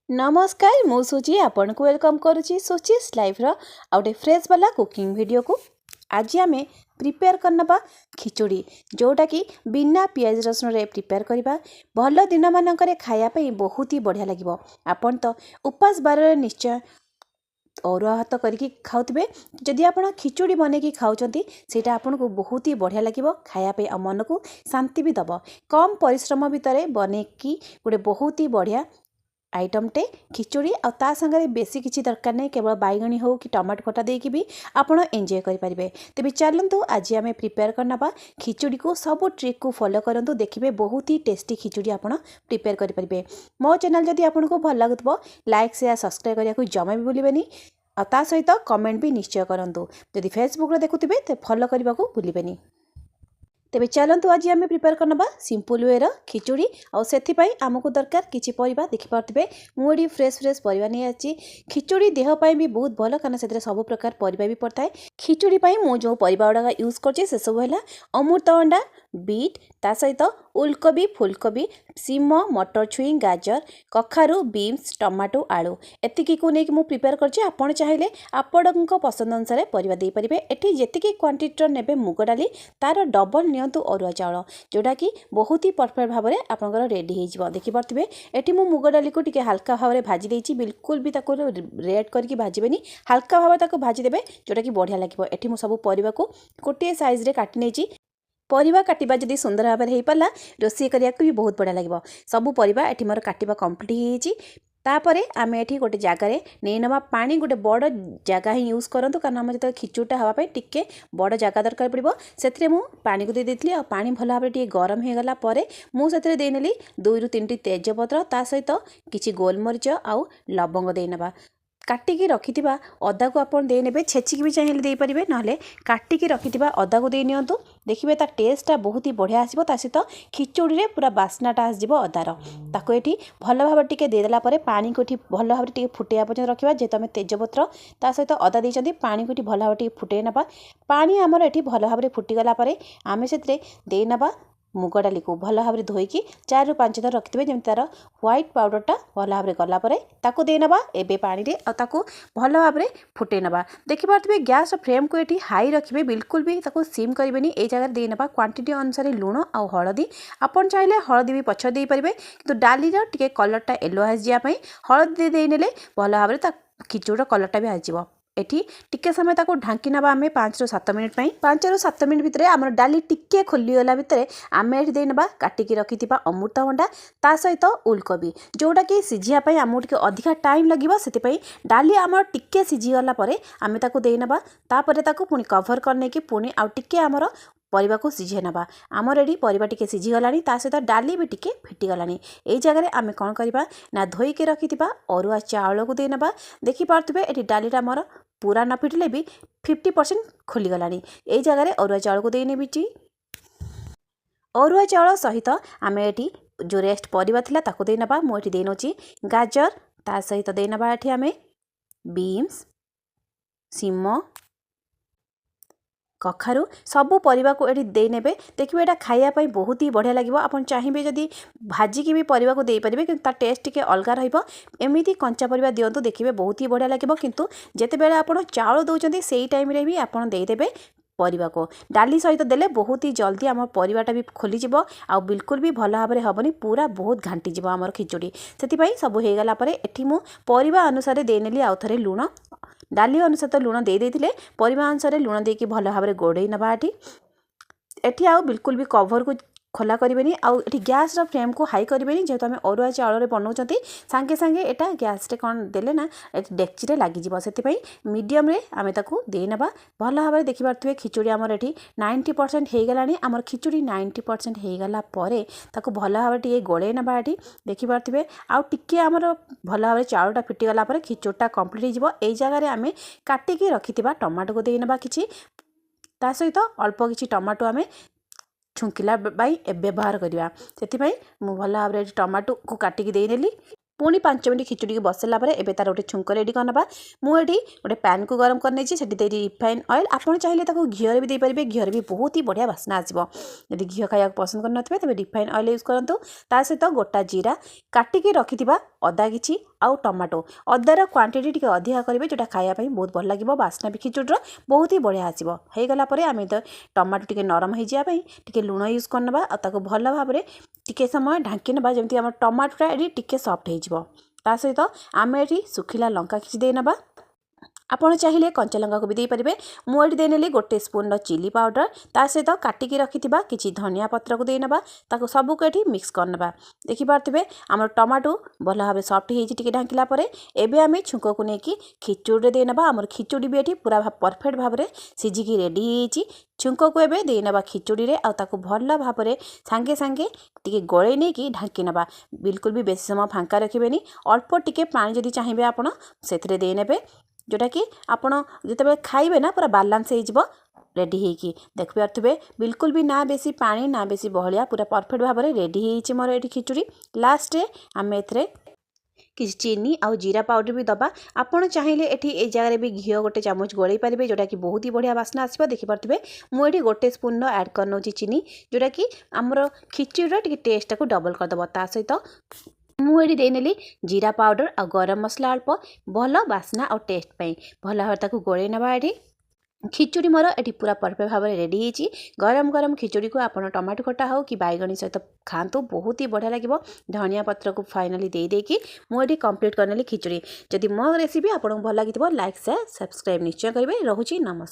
नमस्कार मु सुची आपन को वेलकम करुची सुचीस लाइफ रो आउटे फ्रेश वाला कुकिंग वीडियो को आज आम प्रिपेयर करनबा खिचुड़ी जोटा कि बिना पियाज रसुन रे प्रिपेयर करबा भल दिन मानकरे खाया पई बहुत ही बढ़िया लागिबो। आपन तो उपास बार रे निश्चय अरुआ भात करके खाऊे जदि आप खिचुड़ी बनैकी खाऊँगी सेटा आपन को बहुत ही बढ़िया लगे खायापी आ मन को शांति भी दब कम परिश्रम भितर बनैकी गोटे बहुत ही बढ़िया आइटमटे खिचुड़ी आ ता संगे बेसी किसी दरकार नहीं केवल बैगणी हो कि टमाटो खटा देकी भी आपण एंजॉय करें। तेज चलतु आज आम प्रिपेयर करना खिचुड़ी को सब ट्रिक को फॉलो करूँ देखिए बहुत ही टेस्टी खिचुड़ी आपड़ प्रिपेयर करेंगे। मो चैनल जदि आपको भल लगुव लाइक शेयर सब्सक्राइब करने को जमा भी भूलें आ ता सहित कमेंट भी निश्चय करूँ। जदि फेसबुक देखुवे तो फॉलो करने को भूलें। तेज चलतु आज आम प्रिपेयर करना सिंपल वे खिचुड़ी आउ आमको दरकार किसी परिबा देखिपे मुझे फ्रेश परिबा नहीं आछि। खिचुड़ी देहपाई भी बहुत भल कारण से सब प्रकार परिबा भी पड़ता है। खिचुड़ी मु जो परिबा गुड़ाक यूज कर सब है अमृतभंडा बीट ता सहित उलकोबी फुलकोबी सीम मटर छुई गाजर कखारू बीन्स टमाटो आलू एतिकी को लेकिन मुझे प्रिपेयर कर चाहिए आपण पसंद अनुसार परिबा दे पारे। एठी जेतिकी क्वांटिटी नेबे मुग डाली तार डबल नियंतु अरुआ चाउल जोटा कि बहुत ही परफेक्ट भाव में आपंकर रेडी हो देखिपे। एठी मु मुग डाली को टिके हल्का भाव में भाजी देछि बिल्कुल भी ताको रेड करके भाजबेनी हल्का भाव ताको भाजी देबे जोटा कि बढ़िया लगे। एठी मु सब परिबा को गोटे साइज रे काटि नेछि परिबा काटिबा जदि सुंदर भाव में हो पाला रोषेई करिया भी बहुत बढ़िया लगे। सबू परिबा एठी मोर काटिबा कंप्लीट हो तापरे आमे एठी गोटे जगार नहीं नवा पानी गोटे बड़ जगह ही यूज करूँ कारण आम जो खिचुड़ा हाँपाई टिके बड़ जगह दरकार पड़ो से पानी को दे देती पानी भल भाव में गरम हो गला मुझे देनेली 2 ରୁ 3टी तेजपत्र ता सहित किसी गोलमरीच आउ लवंग देनेबा काटिकी रखिथिबा अदा को आपण दे नेबे छेचिकी भी चाहिए दे परिबे नहले काटिकी रखिथिबा अदा को दे नियंतु देखिबे ता टेस्टटा बहुत ही बढ़िया आसीबो। ता सहित खिचुड़ी रे पूरा बास्नाटा आसीबो अदार ताको एठी भल भाव टिके दे देला परे पानी को एठी भल भाव टिके फुटेया पर्यंत रखिबा जेतो हमें तेजपत्र ता सहित अदा देइचंदी पानी को एठी भल भाव टिके फुटे नबा पानी हमर एठी भल भाव फुटी गला परे आमे सेतरे दे नबा मुग डाली को भल भाव में धोईकी 4 ରୁ 5 थर रखिथे जमी तार व्हाइट पाउडरटा भल भाव में गलापर ताको दे नबा एबे पानी रे ताको भल भाव में फुटे नबा देखिपे गैस फ्लेम को एठी हाई रखिबे बिल्कुल भी ताको सिम करिवेनी ए जगह दे नबा क्वांटिटी अनुसार लूण आ हळदी आपण चाहिले हळदी भी पछ दे परिबे किंतु डाली रो टिके कलरटा येलो आजिया पई हळदी दे नेले भल भाव में ता खिचुड़ा कलरटा भी आजिबो। एठी टिके समय ताको ढांकी नबा आमे 5 ରୁ 7 मिनिट पई 5 ରୁ 7 मिनिट भितरे हमर डाली टिके खोली गला भितरे आमे एठी दे नबा काटिकी रखिथिबा अमृतभंडा ता सहित उलकोबी जोटा कि सिझिया पई हमु टिके अधिका टाइम लागिबो सेति पई डाली हमर टिके सिझी गला परे आमे ताको दे नबा तापरे ताको पुनी कवर करने की पुनी आ टिके हमर परिबा को सिझे नबा आमर एडी परिबा टिके सिझी गलानी ता सहित डाली भी टिके फिटी गलानी ए जगह आमे कोन करिबा ना धोई के रखिथिबा अरुआ चाउल को दे नबा देखि पारथबे एडी डालीटा मोर पूरा न फिटिले भी 50% खोली गलानी ए जगह अरुआ चाउल को दे नेबिची अरुआ चाउल सहित आमे एठी जो रेस्ट परिबा थिला ताको दे नबा मो एठी दे नोची गाजर ता सहित दे नबा एठी आमे बीन्स सीम कखारू सबू परिबा को एठी दे नेबे देखिबे एटा खाइया पई बहुत ही बढ़िया लागिबो। आपण चाहिबे जदी भाजी की भी परिबा को दे परिबे किंतु ता टेस्ट के अलगा रहिबो एमिति कंचा परिबा दियंतु देखिबे बहुत ही बढ़िया लागिबो किंतु जेते बेले आपण चाउल दोचंती सेही टाइम रे भी आपण दे देबे परिबा को डाली सहित देले बहुत ही जल्दी आम परिबाटा भी खोली जिवो आ बिल्कुल भी भल भाव में हेबनी पूरा बहुत घांटी जिवो आमर खिचुड़ी सेति सब हो गला परे एठी मु परिबा अनुसार दे नेली आउ थरे लूण डाली अनुसार तो लूण दे देथिले परिबा अनुसार लूण देकी भल भाव में गोड़े नबा एठी आउ बिल्कुल भी कवर को खोला करेंगे आउ एठी गैस रो फ्लेम को हाई करेंगे जेहेतु आम अरुआ चाउल रे बनाउछंती सांगे सांगे एटा गैस रे कोन देले ना डेक्ची रे लागि जिवो सेति मीडियम रे आमे ताकू दे नबा भल भाव में देखि पारथबे खिचुड़ी हमर एठी 90% हो गलानी आमर खिचुड़ी 90% हो गला परे ताकू भल भाव टिके गोळे नबा एठी देखि पारथबे आउ टिके हमर भल भाव में चाउलटा फिटी गला परे खिचुड़टा कंप्लीट हो जिवो। ए जगह रे आमे काटिकी रखिथिबा टमाटो को दे नबा किछि ता सहित अल्प किछि टमाटो आमे छुंकिला बाई व्यवहार करवा से भल भाव में टमाटो को काटिकी दे नेली पुणी 5 मिनट खिचुड़ी बसला एबे तार गोटे छुंक रेडी करना मुझे गोटे पैन को गरम करने से रिफाइन ऑयल आपड़ चाहिए घीर भी देपारे घीर भी बहुत ही बढ़िया बास्ना आसो यदि घी खाया पसंद करते तेज रिफाइन ऑयल यूज करूँ ता सहित गोटा जीरा काटिकी रखिथिबा अदा किछि आउ टमाटो अदार क्वांटिटी टिके अधिका करेंगे जोटा खायापी बहुत भल लगे बास्ना भी खिचुड़ी बहुत ही बढ़िया आसो हो गलापर आम तो टमाटो टिके नरम हो जावाई टिके लुण यूज करना और भल भाव में टिके समय ढांकी ना जमी आम टमाटोटा ये टिके सफ्ट हो सहित आम ये सुखिला लंका किसी देना आपण चाहिए कंचा लंका को भी दे पारे मुझे देनेली गोटे स्पून चिली पाउडर ता सहित काटिकी रखिथिबा किछि धनिया पत्र को देना ताको सबू को ये मिक्स करना देखिपे आम टमाटो भल भाव सफ्ट हो ढांकिला एबे आम छुंक को लेकिन खिचुड़ी देना आम खिचुड़ी भी ये पूरा परफेक्ट भाव में सिझिकी रेडी हो छुंक को एबे देना खिचुड़ी रे आउ भल भाव में सांगे सांगे टिके गड़े नहीं कि ढांकी ना बिल्कुल भी बेसी समय फांका रखिबेनी अल्प टिके पानी जदि चाहिए आपण से देने जोटा कि आपड़ जिते खाइबे ना पूरा बालांस हो रेडी होगी देखिपे बिल्कुल भी ना बेसी पानी ना बेसी बहलिया पूरा परफेक्ट भाव में रेडी हो मोर ये खिचुड़ी लास्ट आम ए कि चीनी आउ जीरा पाउडर भी दबा आपड़ चाहिए ये जगह भी घी गोटे चामच गोल पारे जोटा कि बहुत ही बढ़िया बास्ना आसो देखिपे मुझे गोटे स्पून ऐड कर चीनी जोटा कि आमर खिचुड़ी टे टेस्ट को डबल करदेव ता सहित मुझे देनेली जीरा पाउडर आ गरम मसला अल्प भल बास्ना और टेस्ट पाई भल भाव गोले ना ये खिचुड़ी मोर ये पूरा परफेक्ट भाव में रेडी होती गरम गरम खिचुड़ी को आप टमाटो खटा हो कि बैगणी सहित खातु बहुत ही बढ़िया लगे धनिया पत्र को फाइनाली दे देकी मुझे कंप्लीट करनेली खिचुड़ी जदि मो रेसिपी आपको भल लगी लाइक शेयर सब्सक्राइब निश्चय करेंगे रोची नमस्कार।